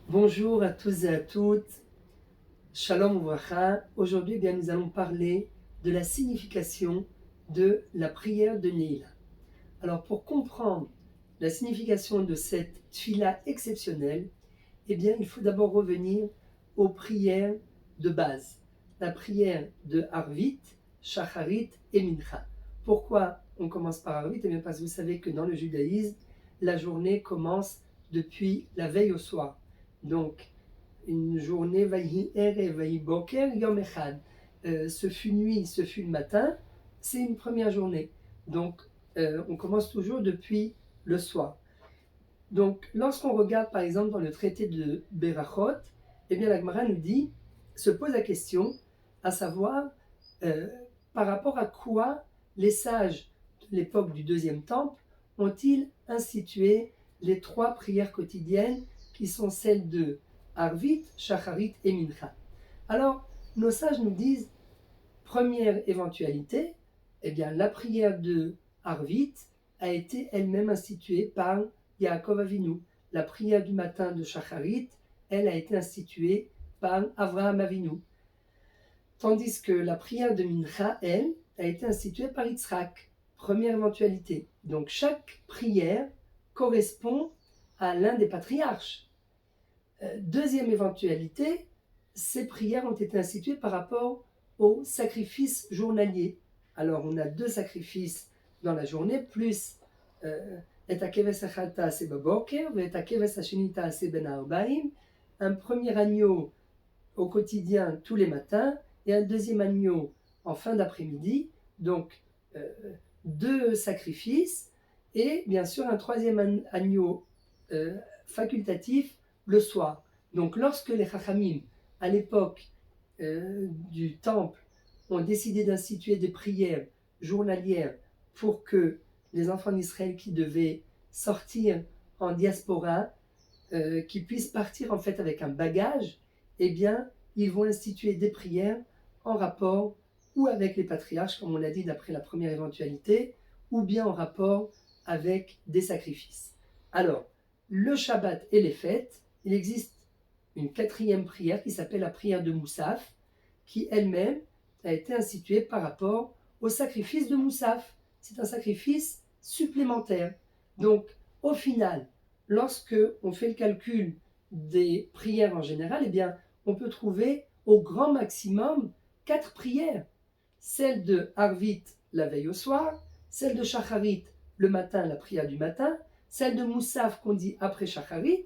Bonjour à tous et à toutes, Shalom Uvracha. Aujourd'hui, nous allons parler de la signification de la prière de Neila. Alors, pour comprendre la signification de cette tfila exceptionnelle, il faut d'abord revenir aux prières de base. La prière de Arvit, Shacharit et Mincha. Pourquoi on commence par Arvit? Parce que vous savez que dans le judaïsme, la journée commence depuis la veille au soir. Donc, une journée, Vaïhi Ere, Vaïhi Boker, Yom Echad. Ce fut nuit, ce fut le matin, c'est une première journée. Donc, on commence toujours depuis le soir. Donc, lorsqu'on regarde par exemple dans le traité de Berachot, la Gemara nous dit, se pose la question, à savoir, euh, par rapport à quoi les sages de l'époque du deuxième temple ont-ils institué les trois prières quotidiennes qui sont celles de Arvit, Shacharit et Mincha. Alors, nos sages nous disent, première éventualité, la prière de Arvit a été elle-même instituée par Yaakov Avinu. La prière du matin de Shacharit, elle a été instituée par Avraham Avinu. Tandis que la prière de Mincha, elle, a été instituée par Yitzhak. Première éventualité. Donc chaque prière correspond à l'un des patriarches. Deuxième éventualité, ces prières ont été instituées par rapport au sacrifice journalier. Alors on a deux sacrifices dans la journée, plus et akeves echad ta'aseh baboker, et akeves hasheni ta'aseh ben ha'arbaim, un premier agneau au quotidien tous les matins, et un deuxième agneau en fin d'après-midi, donc deux sacrifices, et bien sûr un troisième agneau facultatif le soir. Donc lorsque les Chachamim, à l'époque du temple, ont décidé d'instituer des prières journalières pour que les enfants d'Israël qui devaient sortir en diaspora, qui puissent partir en fait avec un bagage, ils vont instituer des prières en rapport ou avec les patriarches, comme on l'a dit d'après la première éventualité, ou bien en rapport avec des sacrifices. Alors, le Shabbat et les fêtes, il existe une quatrième prière qui s'appelle la prière de Moussaf, qui elle-même a été instituée par rapport au sacrifice de Moussaf. C'est un sacrifice supplémentaire. Donc, au final, lorsque on fait le calcul des prières en général, on peut trouver au grand maximum 4 prières. Celle de Arvit, la veille au soir, celle de Shacharit, le matin, la prière du matin, celle de Moussaf qu'on dit après Shacharit,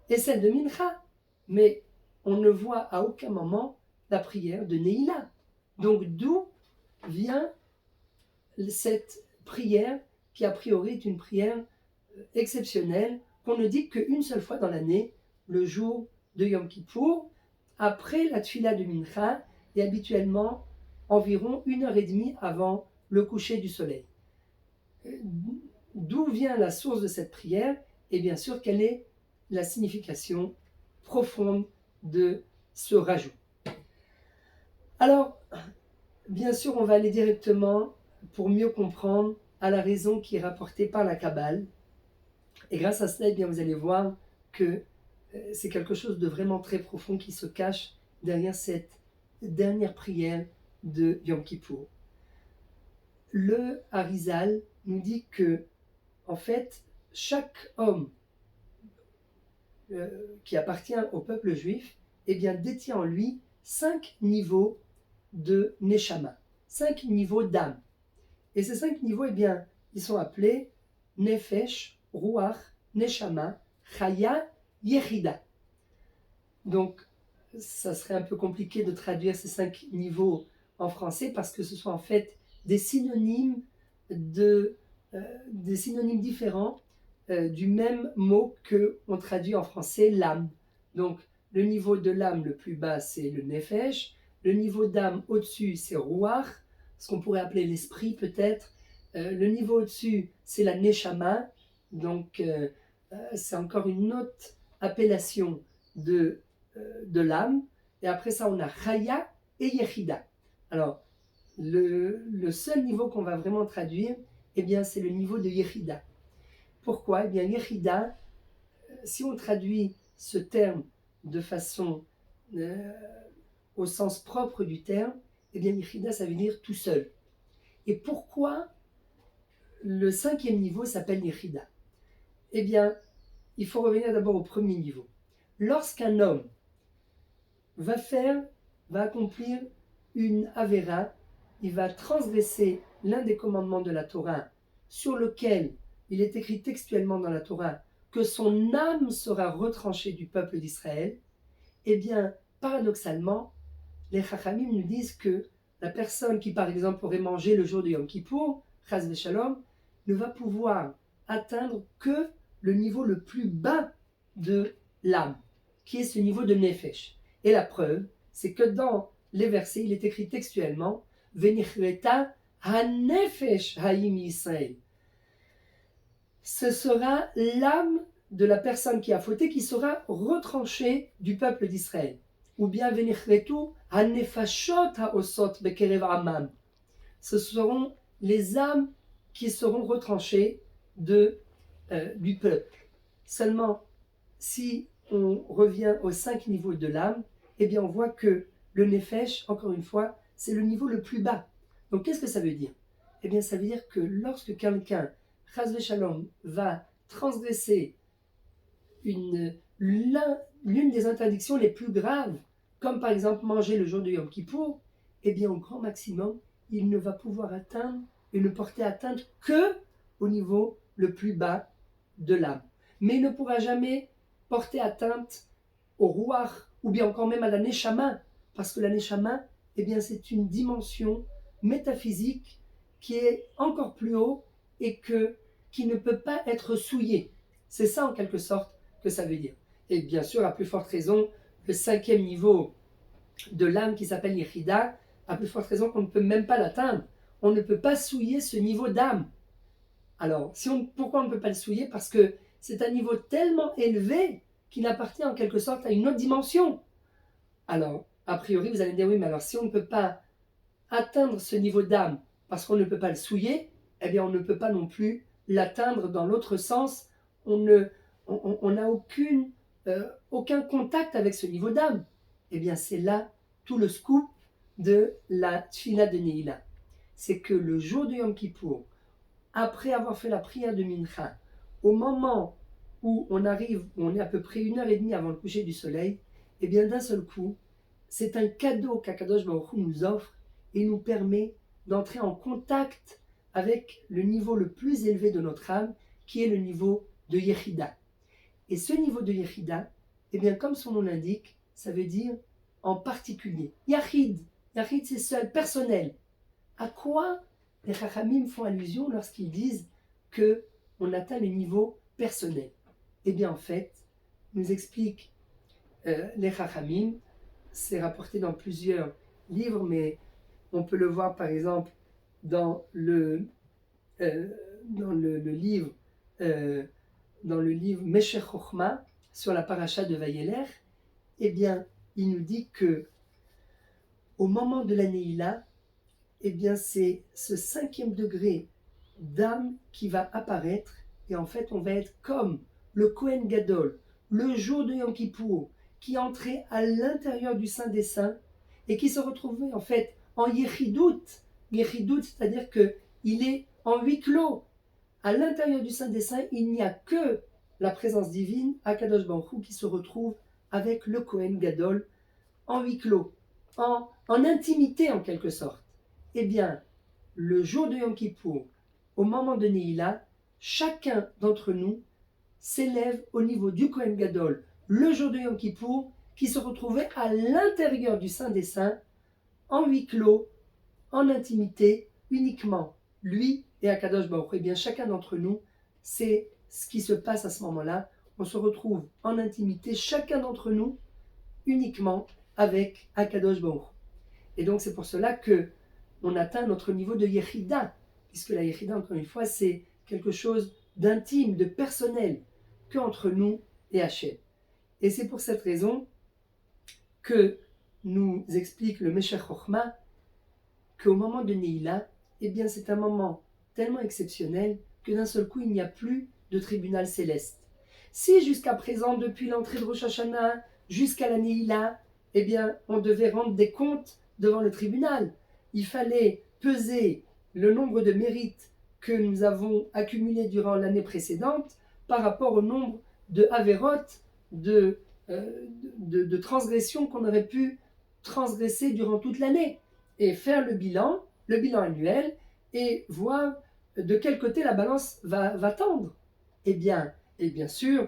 et celle de Mincha. Mais on ne voit à aucun moment la prière de Neila. Donc d'où vient cette prière qui a priori est une prière exceptionnelle qu'on ne dit qu'une seule fois dans l'année, le jour de Yom Kippour, après la tfila de Mincha, et habituellement environ 1h30 avant le coucher du soleil. D'où vient la source de cette prière? Et bien sûr, quelle est la signification profonde de ce rajout? Alors, bien sûr, on va aller directement, pour mieux comprendre, à la raison qui est rapportée par la Kabbale. Et grâce à cela, vous allez voir que c'est quelque chose de vraiment très profond qui se cache derrière cette dernière prière de Yom Kippour. Le Harizal nous dit que, en fait, chaque homme qui appartient au peuple juif, détient en lui 5 niveaux de Neshama, 5 niveaux d'âme. Et ces 5 niveaux, ils sont appelés Nefesh, Ruach, Neshama, Chaya, Yechida. Donc, ça serait un peu compliqué de traduire ces 5 niveaux en français parce que ce sont en fait des synonymes différents du même mot qu'on traduit en français l'âme. Donc, le niveau de l'âme le plus bas, c'est le Nefesh. Le niveau d'âme au-dessus, c'est Ruach, ce qu'on pourrait appeler l'esprit peut-être. Le niveau au-dessus, c'est la Neshama. Donc, c'est encore une autre appellation de l'âme. Et après ça, on a Chaya et Yechida. Alors, le seul niveau qu'on va vraiment traduire, c'est le niveau de Yechida. Pourquoi? Yechida, si on traduit ce terme de façon au sens propre du terme, eh bien Yechida, ça veut dire tout seul. Et pourquoi le 5e niveau s'appelle Yechida? Eh bien, il faut revenir d'abord au premier niveau. Lorsqu'un homme va accomplir une avéra, il va transgresser l'un des commandements de la Torah, sur lequel il est écrit textuellement dans la Torah que son âme sera retranchée du peuple d'Israël, eh bien, paradoxalement, les Chachamim nous disent que la personne qui, par exemple, aurait mangé le jour de Yom Kippour, Chas v'Shalom, ne va pouvoir atteindre que le niveau le plus bas de l'âme, qui est ce niveau de Nefesh. Et la preuve, c'est que dans les versets, il est écrit textuellement Venichreta ha-nefesh ha'im Yisraël. Ce sera l'âme de la personne qui a fauté qui sera retranchée du peuple d'Israël. Ou bien Venichretu ha-nefashot ha-osot bekerev amam. Ce seront les âmes qui seront retranchées du peuple. Seulement, si on revient aux 5 niveaux de l'âme, eh bien on voit que le nefesh, encore une fois, c'est le niveau le plus bas. Donc qu'est-ce que ça veut dire? Eh bien ça veut dire que lorsque quelqu'un, chas v'shalom, va transgresser l'une des interdictions les plus graves, comme par exemple manger le jour de Yom Kippour, eh bien au grand maximum, il ne va pouvoir atteindre et ne porter atteinte que au niveau le plus bas de l'âme. Mais il ne pourra jamais porter atteinte au Ruach ou bien encore même à la Neshama, parce que la Neshama, eh bien, c'est une dimension métaphysique qui est encore plus haut et qui ne peut pas être souillée. C'est ça en quelque sorte que ça veut dire. Et bien sûr, à plus forte raison, le 5e niveau de l'âme qui s'appelle Yechida, à plus forte raison qu'on ne peut même pas l'atteindre. On ne peut pas souiller ce niveau d'âme. Alors, pourquoi on ne peut pas le souiller? Parce que c'est un niveau tellement élevé qu'il appartient en quelque sorte à une autre dimension. Alors, a priori, vous allez me dire, oui, mais alors si on ne peut pas atteindre ce niveau d'âme parce qu'on ne peut pas le souiller, eh bien on ne peut pas non plus l'atteindre dans l'autre sens. On n'a aucun contact avec ce niveau d'âme. Eh bien c'est là tout le scoop de la Tfila de Neila. C'est que le jour de Yom Kippour, après avoir fait la prière de Mincha, au moment où on est à peu près 1h30 avant le coucher du soleil, et bien d'un seul coup, c'est un cadeau qu'Akadosh Baruch Hu nous offre et nous permet d'entrer en contact avec le niveau le plus élevé de notre âme, qui est le niveau de Yechida. Et ce niveau de Yechida, eh bien comme son nom l'indique, ça veut dire en particulier. Yachid, Yachid c'est seul, personnel. À quoi les Chachamim font allusion lorsqu'ils disent qu'on atteint le niveau personnel? Eh bien en fait, nous expliquent les Chachamim, c'est rapporté dans plusieurs livres, mais on peut le voir par exemple dans le livre Meshech Chochma sur la paracha de Vayeler. Eh bien, il nous dit que au moment de la Neila, eh bien, c'est ce 5e degré d'âme qui va apparaître, et en fait, on va être comme le Kohen Gadol, le jour de Yom Kippour, qui entrait à l'intérieur du Saint des Saints et qui se retrouvait en fait en Yechidout. Yechidout, c'est-à-dire qu'il est en huis clos. À l'intérieur du Saint des Saints, il n'y a que la présence divine, Akadosh Baruch Hu, qui se retrouve avec le Kohen Gadol en huis clos, en intimité en quelque sorte. Eh bien, le jour de Yom Kippour, au moment de Neila, chacun d'entre nous s'élève au niveau du Kohen Gadol le jour de Yom Kippour, qui se retrouvait à l'intérieur du Saint des Saints, en huis clos, en intimité, uniquement lui et Akadosh Baruch Hu. Eh bien, chacun d'entre nous, c'est ce qui se passe à ce moment-là. On se retrouve en intimité, chacun d'entre nous, uniquement avec Akadosh Baruch Hu. Et donc, c'est pour cela que on atteint notre niveau de Yechida, puisque la Yechida, encore une fois, c'est quelque chose d'intime, de personnel, qu'entre nous et Hachem. Et c'est pour cette raison que nous explique le Meshech Chochma qu'au moment de Neila, eh bien c'est un moment tellement exceptionnel que d'un seul coup il n'y a plus de tribunal céleste. Si jusqu'à présent, depuis l'entrée de Rosh Hashanah jusqu'à la Neila, eh bien, on devait rendre des comptes devant le tribunal. Il fallait peser le nombre de mérites que nous avons accumulés durant l'année précédente par rapport au nombre de avérotes, de transgressions qu'on aurait pu transgresser durant toute l'année. Et faire le bilan annuel, et voir de quel côté la balance va tendre. Et bien sûr,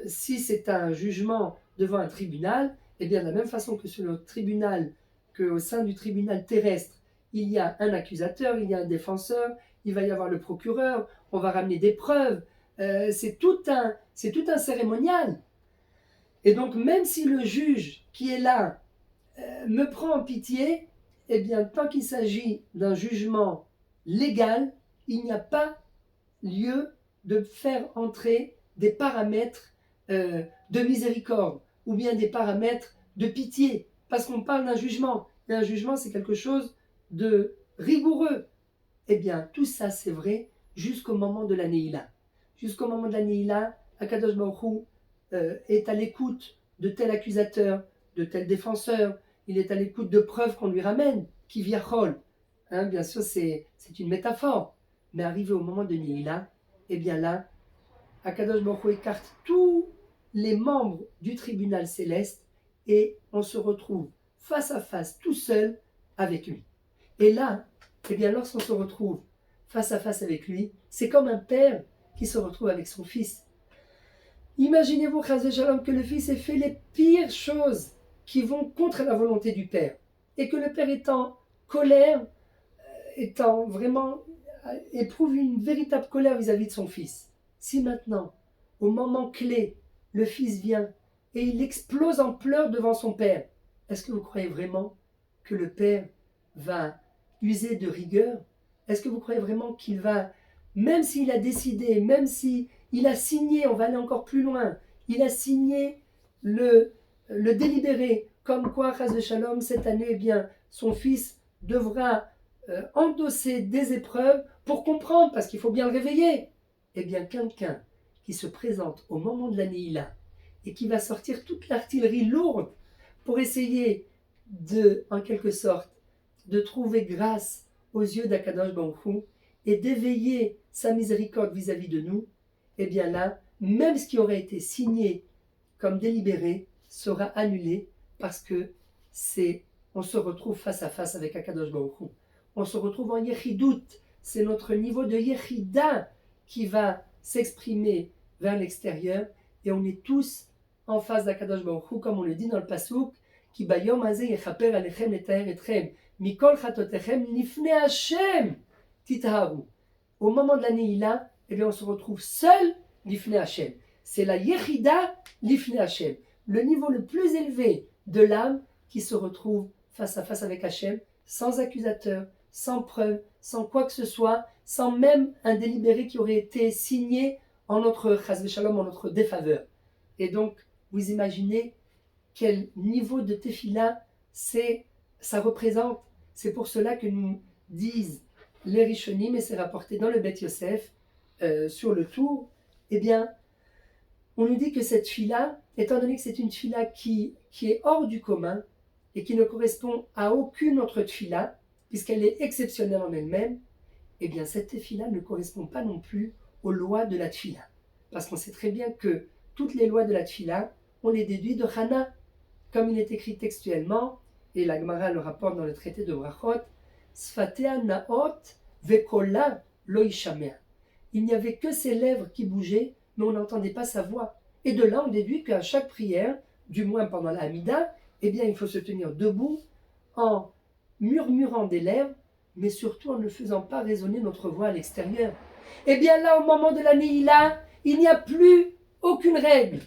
si c'est un jugement devant un tribunal, et bien de la même façon que sur le tribunal, qu'au sein du tribunal terrestre, il y a un accusateur, il y a un défenseur, il va y avoir le procureur, on va ramener des preuves, c'est tout un cérémonial. Et donc même si le juge qui est là me prend en pitié, eh bien tant qu'il s'agit d'un jugement légal, il n'y a pas lieu de faire entrer des paramètres de miséricorde ou bien des paramètres de pitié, parce qu'on parle d'un jugement, et un jugement c'est quelque chose de rigoureux. Eh bien tout ça c'est vrai jusqu'au moment de la Neila. Jusqu'au moment de la Neila, Akadosh Baruch Hu est à l'écoute de tel accusateur, de tel défenseur, il est à l'écoute de preuves qu'on lui ramène, qui viachol. Bien sûr c'est une métaphore, mais arrivé au moment de Neila, eh bien là, Akadosh Baruch Hu écarte tous les membres du tribunal céleste et on se retrouve face à face, tout seul, avec lui. Et là, eh bien lorsqu'on se retrouve face à face avec lui, c'est comme un père qui se retrouve avec son fils. Imaginez-vous, Chazé Shalom, que le fils ait fait les pires choses qui vont contre la volonté du père, et que le père est en colère, étant vraiment éprouve une véritable colère vis-à-vis de son fils. Si maintenant, au moment clé, le fils vient et il explose en pleurs devant son père, est-ce que vous croyez vraiment que le père va user de rigueur? Est-ce que vous croyez vraiment qu'il va, même s'il a décidé, même s'il a signé, on va aller encore plus loin, il a signé le délibéré, comme quoi, Chas Shalom, cette année, eh bien, son fils devra endosser des épreuves pour comprendre, parce qu'il faut bien le réveiller. Eh bien, quelqu'un qui se présente au moment de la Neila et qui va sortir toute l'artillerie lourde pour essayer de, en quelque sorte, de trouver grâce aux yeux d'Akadosh Baruch Hu et d'éveiller sa miséricorde vis-à-vis de nous, eh bien là, même ce qui aurait été signé comme délibéré sera annulé parce que on se retrouve face à face avec Akadosh Baruch Hu. On se retrouve en Yechidout, c'est notre niveau de Yechida qui va s'exprimer vers l'extérieur et on est tous en face d'Akadosh Baruch Hu, comme on le dit dans le Pasuk, Ki bayom hazeh yechaper alechem letaer etchem, mikol chatotechem lifnei Hashem titharu. Au moment de la Neila, eh bien on se retrouve seul lifnei Hashem. C'est la Yechida lifnei Hashem, le niveau le plus élevé de l'âme qui se retrouve face à face avec Hashem, sans accusateur, sans preuve, sans quoi que ce soit, sans même un délibéré qui aurait été signé en notre chas v'shalom, en notre défaveur. Et donc, vous imaginez quel niveau de tefila ça représente. C'est pour cela que nous disent les Rishonim, et c'est rapporté dans le Bet Yosef, sur le tour, eh bien, on nous dit que cette fila, étant donné que c'est une fila qui est hors du commun, et qui ne correspond à aucune autre tefila, puisqu'elle est exceptionnelle en elle-même, eh bien cette tefila ne correspond pas non plus aux lois de la tefila. Parce qu'on sait très bien que toutes les lois de la tefila, on les déduit de Hana, comme il est écrit textuellement, et la Gemara le rapporte dans le traité de Brachot, Sfatea naot vekola lo yishamea. Il n'y avait que ses lèvres qui bougeaient, mais on n'entendait pas sa voix. Et de là, on déduit qu'à chaque prière, du moins pendant la Hamida, eh bien, il faut se tenir debout en murmurant des lèvres, mais surtout en ne faisant pas résonner notre voix à l'extérieur. Eh bien là, au moment de la Neila, il n'y a plus aucune règle.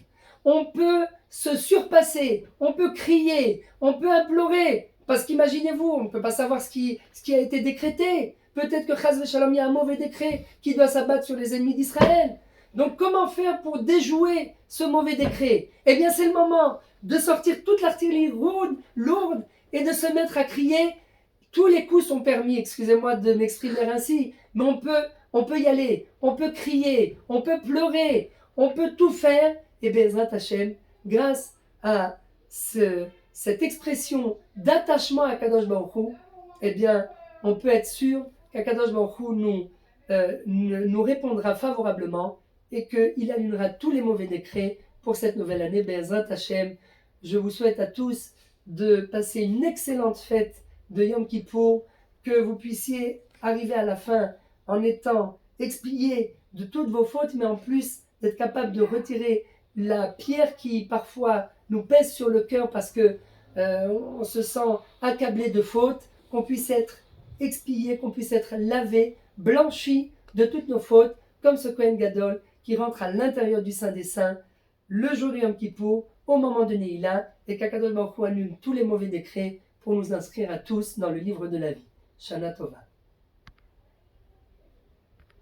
On peut se surpasser, on peut crier, on peut implorer, parce qu'imaginez-vous, on ne peut pas savoir ce qui a été décrété. Peut-être que Chas v'Shalom, il y a un mauvais décret qui doit s'abattre sur les ennemis d'Israël. Donc comment faire pour déjouer ce mauvais décret? Eh bien c'est le moment de sortir toute l'artillerie lourde et de se mettre à crier. Tous les coups sont permis, excusez-moi de m'exprimer ainsi, mais on peut y aller, on peut crier, on peut pleurer, on peut tout faire, et Bezrat Hashem, grâce à cette expression d'attachement à Kadosh Baruch Hu, eh bien, on peut être sûr qu'Akadosh Baruch Hu nous répondra favorablement et qu'il annulera tous les mauvais décrets pour cette nouvelle année. Be'ezrat Hashem, je vous souhaite à tous de passer une excellente fête de Yom Kippour, que vous puissiez arriver à la fin en étant expié de toutes vos fautes, mais en plus d'être capable de retirer la pierre qui parfois nous pèse sur le cœur parce que on se sent accablé de fautes, qu'on puisse être expié, qu'on puisse être lavé, blanchi de toutes nos fautes, comme ce Kohen Gadol qui rentre à l'intérieur du Saint des Saints le jour du Yom Kippour, au moment de Neila, et qu'Akadosh Baruch Hu annule tous les mauvais décrets pour nous inscrire à tous dans le livre de la vie. Shana Tova.